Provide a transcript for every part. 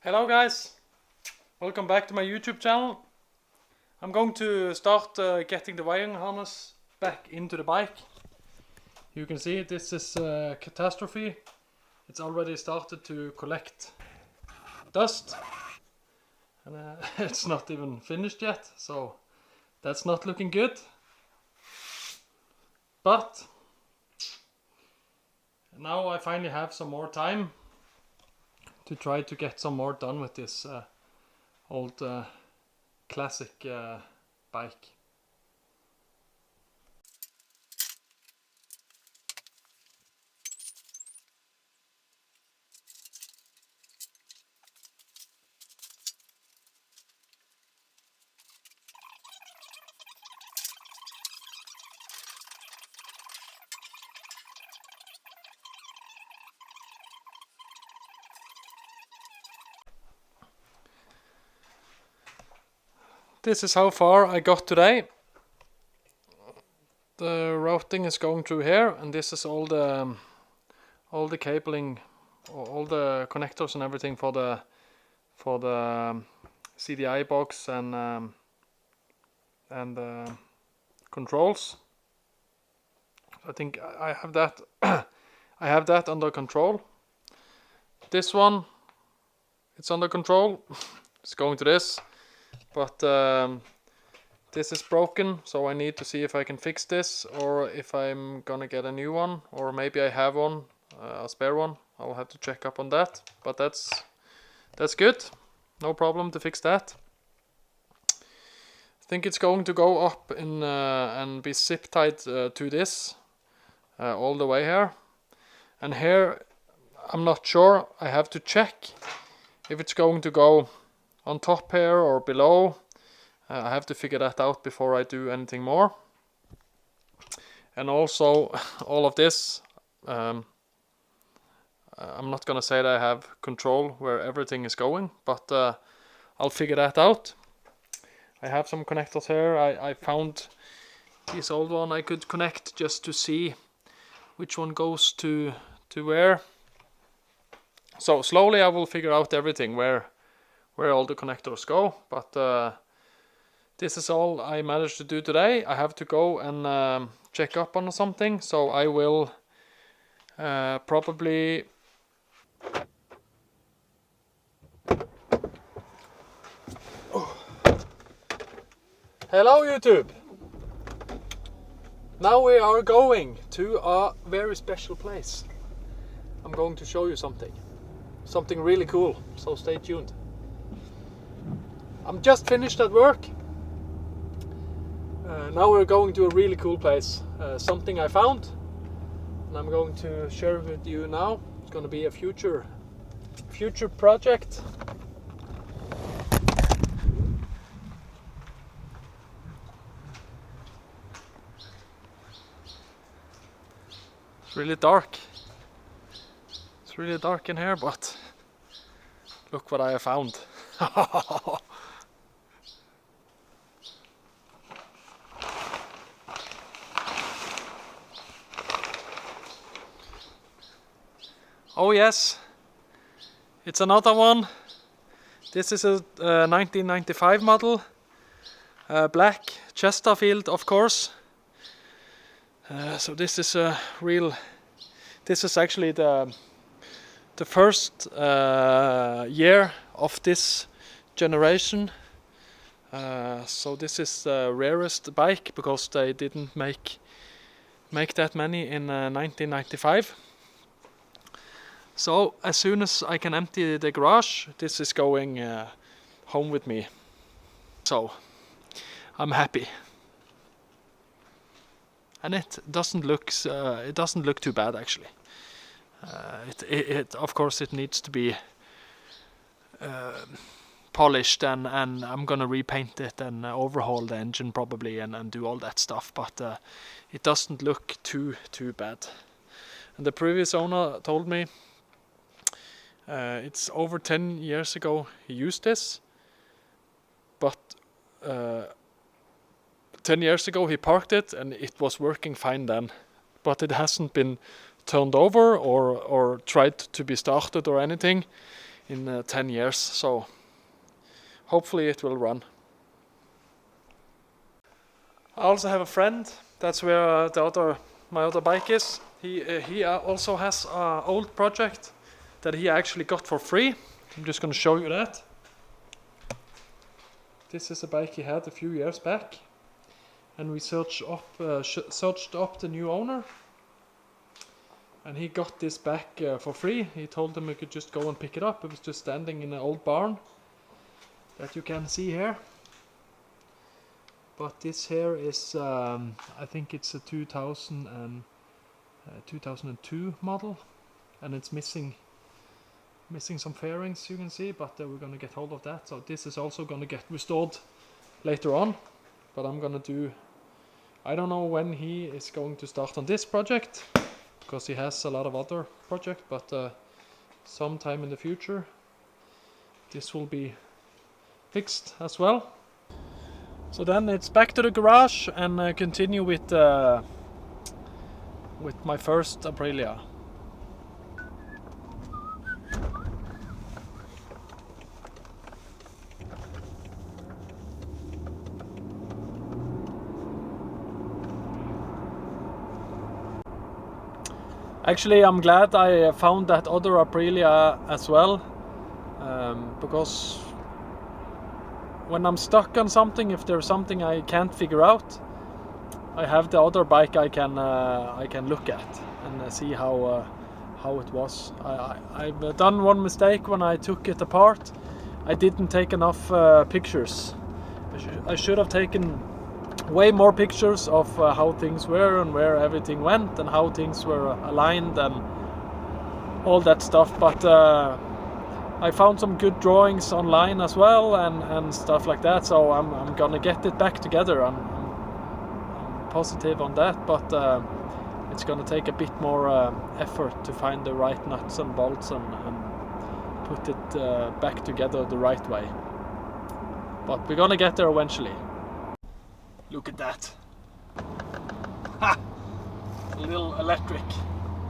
Hello guys, welcome back to my YouTube channel. I'm going to start getting the wiring harness back into the bike. You can see this is a catastrophe. It's already started to collect dust and it's not even finished yet, so that's not looking good. But now I finally have some more time to try to get some more done with this old classic bike. This is how far I got today. The routing is going through here, and this is all the cabling, all the connectors and everything for the CDI box and controls. I think I have that. I have that under control. This one, it's under control. It's going to this. But this is broken, so I need to see if I can fix this or if I'm gonna get a new one, or maybe I have one, a spare one. I'll have to check up on that, but that's good. No problem to fix that. I think it's going to go up in and be zip tied to this all the way here. And here, I'm not sure. I have to check if it's going to go on top here or below. I have to figure that out before I do anything more. And also all of this, I'm not gonna say that I have control where everything is going, but I'll figure that out. I have some connectors here. I found this old one I could connect just to see which one goes to where. So slowly I will figure out everything, where all the connectors go, but this is all I managed to do today. I have to go and check up on something, so I will probably Hello YouTube! Now we are going to a very special place. I'm going to show you something really cool, so stay tuned. I'm just finished at work. Now we're going to a really cool place. Something I found, and I'm going to share it with you now. It's going to be a future project. It's really dark. It's really dark in here, but look what I have found. Oh yes, it's another one. This is a 1995 model, black Chesterfield, of course. So this is a real. This is actually the first year of this generation. So this is the rarest bike because they didn't make that many in 1995. So as soon as I can empty the garage, this is going home with me. So I'm happy, and it doesn't look too bad actually. It of course it needs to be polished, and I'm gonna repaint it and overhaul the engine probably and do all that stuff. But it doesn't look too bad. And the previous owner told me. It's over 10 years ago he used this, but 10 years ago he parked it and it was working fine then, but it hasn't been turned over or tried to be started or anything. in 10 years, so hopefully it will run. I also have a friend. That's where my other bike is. He also has an old project that he actually got for free. I'm just going to show you that. This is a bike he had a few years back, and we searched up the new owner, and he got this back for free. He told them we could just go and pick it up. It was just standing in an old barn that you can see here. But this here is, I think it's a 2002 model, and it's missing some fairings, you can see, but we're gonna get hold of that. So this is also gonna get restored later on, but I'm gonna do, I don't know when he is going to start on this project, because he has a lot of other projects, but sometime in the future this will be fixed as well. So then it's back to the garage and continue with my first Aprilia. Actually, I'm glad I found that other Aprilia as well, because when I'm stuck on something, if there's something I can't figure out, I have the other bike I can look at and see how it was. I've done one mistake when I took it apart. I didn't take enough pictures. I should have taken way more pictures of how things were and where everything went and how things were aligned and all that stuff, but I found some good drawings online as well and stuff like that, so I'm gonna get it back together. I'm positive on that, but it's gonna take a bit more effort to find the right nuts and bolts and put it back together the right way, but we're gonna get there eventually. Look at that. Ha! A little electric,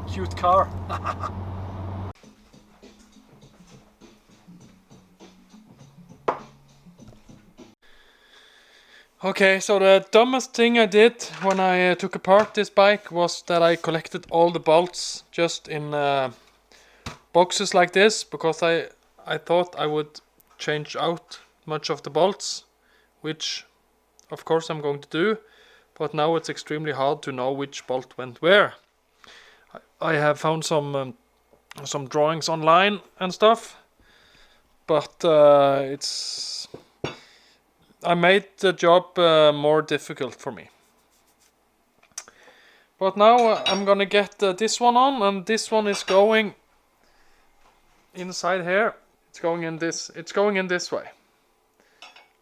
cute car. Okay, so the dumbest thing I did when I took apart this bike was that I collected all the bolts just in boxes like this, because I thought I would change out much of the bolts, which of course I'm going to do, but now it's extremely hard to know which bolt went where. I have found some drawings online and stuff, but I made the job more difficult for me. But now I'm gonna get this one on, and this one is going inside here. It's going in this way,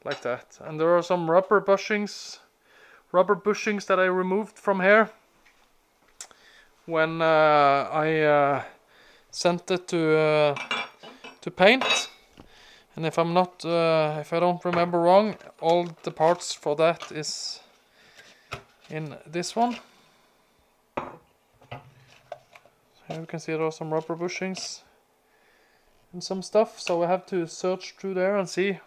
like that. And there are some rubber bushings that I removed from here when I sent it to paint. And if I don't remember wrong, all the parts for that is in this one. Here you can see there are some rubber bushings and some stuff, so I have to search through there and see.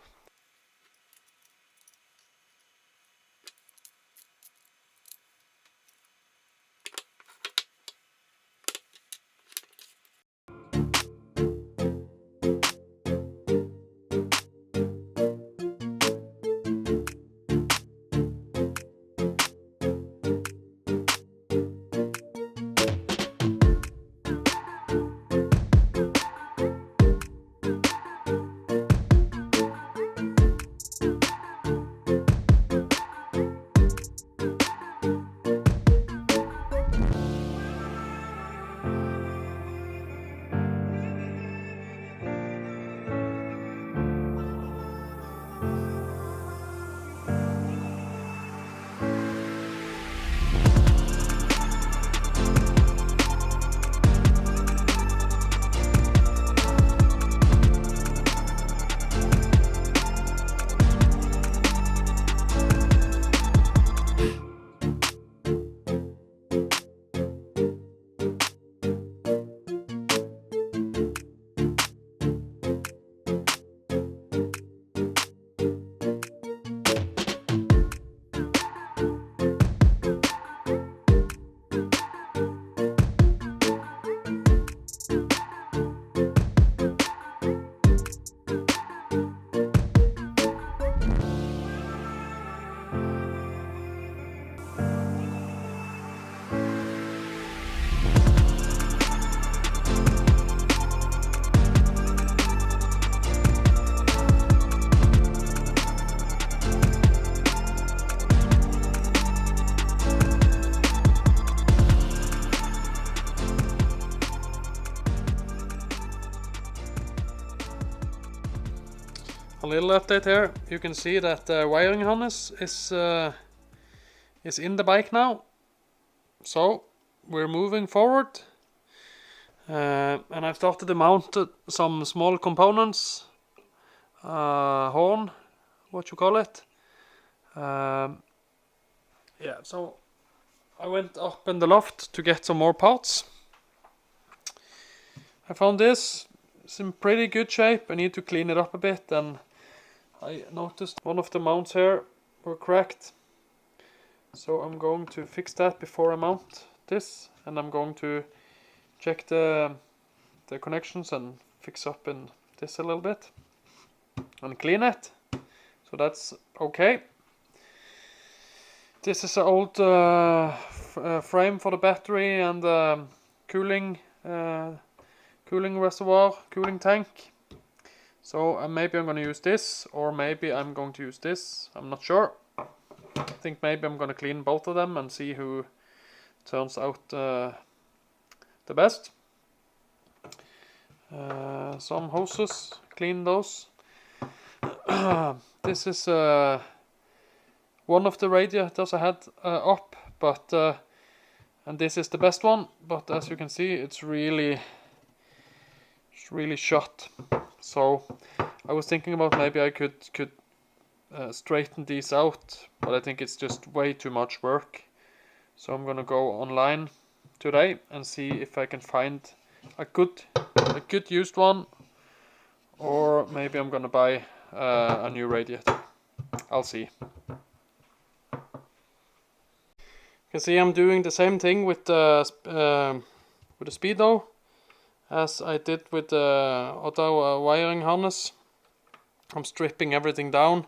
A little update here. You can see that the wiring harness is in the bike now. So we're moving forward. And I've started to mount some small components. Horn, what you call it. Yeah, so I went up in the loft to get some more parts. I found this. It's in pretty good shape. I need to clean it up a bit, and I noticed one of the mounts here were cracked. So I'm going to fix that before I mount this, and I'm going to check the connections and fix up in this a little bit and clean it. So that's okay. This is an old frame for the battery and cooling reservoir, cooling tank. So maybe I'm going to use this, or maybe I'm going to use this. I'm not sure. I think maybe I'm going to clean both of them and see who turns out the best. Some hoses, clean those. This is one of the radiators I had up, but and this is the best one. But as you can see, it's really shot. So I was thinking about maybe I could straighten these out, but I think it's just way too much work. So I'm gonna go online today and see if I can find a good used one, or maybe I'm gonna buy a new radiator. I'll see. You can see I'm doing the same thing with the speedo as I did with the other wiring harness. I'm stripping everything down,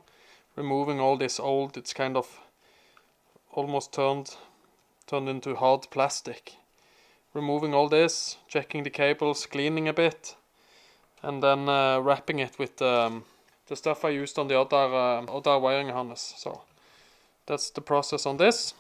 removing all this old. It's kind of almost turned into hard plastic. Removing all this, checking the cables, cleaning a bit, and then wrapping it with the stuff I used on the other wiring harness. So that's the process on this.